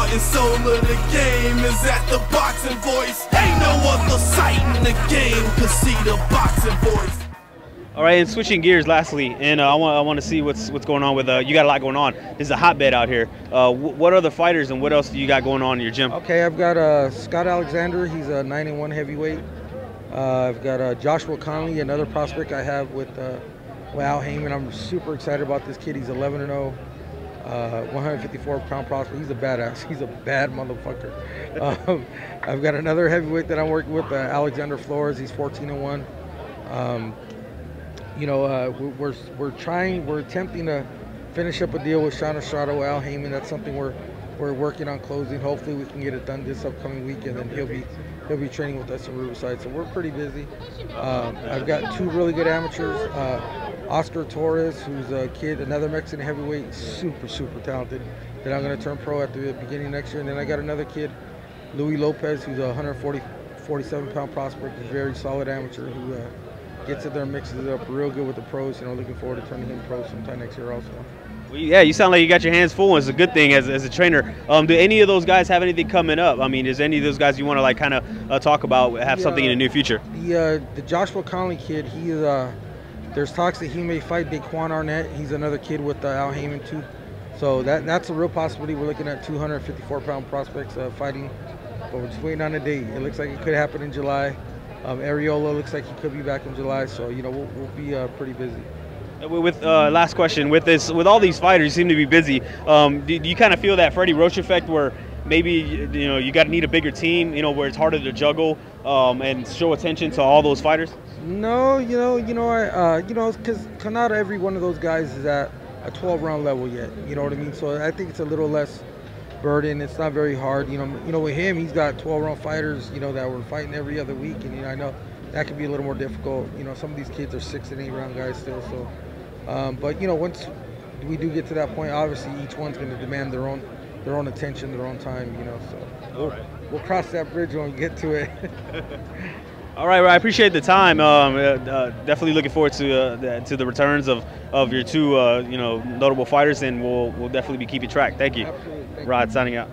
heart and soul of the game is at the Boxing Voice. Ain't no other sight in the game could see the Boxing Voice. All right, and switching gears lastly, and I want to see what's going on with you got a lot going on. This is a hotbed out here. What other fighters and what else do you got going on in your gym? Okay, I've got Scott Alexander. He's a 9-1 heavyweight. I've got Joshua Conley, another prospect I have with Al Heyman. I'm super excited about this kid. He's 11-0, 154-pound prospect. He's a badass. He's a bad motherfucker. I've got another heavyweight that I'm working with, Alexander Flores. He's 14-1. You know, we're attempting to finish up a deal with Sean Estrada, Al Heyman. That's something we're working on closing. Hopefully we can get it done this upcoming weekend, and he'll be training with us in Riverside. So we're pretty busy. I've got two really good amateurs. Oscar Torres, who's a kid, another Mexican heavyweight, super talented, that I'm going to turn pro at the beginning of next year. And then I got another kid, Louis Lopez, who's a 147-pound prospect, a very solid amateur who gets it there, mixes it up real good with the pros. You know, looking forward to turning him pro sometime next year also. Well, yeah, you sound like you got your hands full. It's a good thing as a trainer. Do any of those guys have anything coming up? I mean, is any of those guys you want to like kind of talk about, have something in the near future? The Joshua Conley kid, he is there's talks that he may fight Daquan Arnett. He's another kid with Al Heyman too. So that's a real possibility. We're looking at 254-pound prospects fighting, but we're just waiting on a date. It looks like it could happen in July. Areola looks like he could be back in July, so you know we'll be pretty busy. With last question, with all these fighters, you seem to be busy. Do you kind of feel that Freddie Roach effect, where maybe you got to need a bigger team, where it's harder to juggle and show attention to all those fighters? No, because not every one of those guys is at a 12-round level yet. You know what I mean? So I think it's a little less burden. It's not very hard. You know, with him, he's got 12-round fighters, that were fighting every other week, and I know that can be a little more difficult. Some of these kids are 6- and 8-round guys still. So, but once we do get to that point, obviously each one's going to demand their own attention, their own time. So we'll cross that bridge when we get to it. All right, well, I appreciate the time. Definitely looking forward to the returns of your two notable fighters, and we'll definitely be keeping track. Thank you. Absolutely. Rod signing out.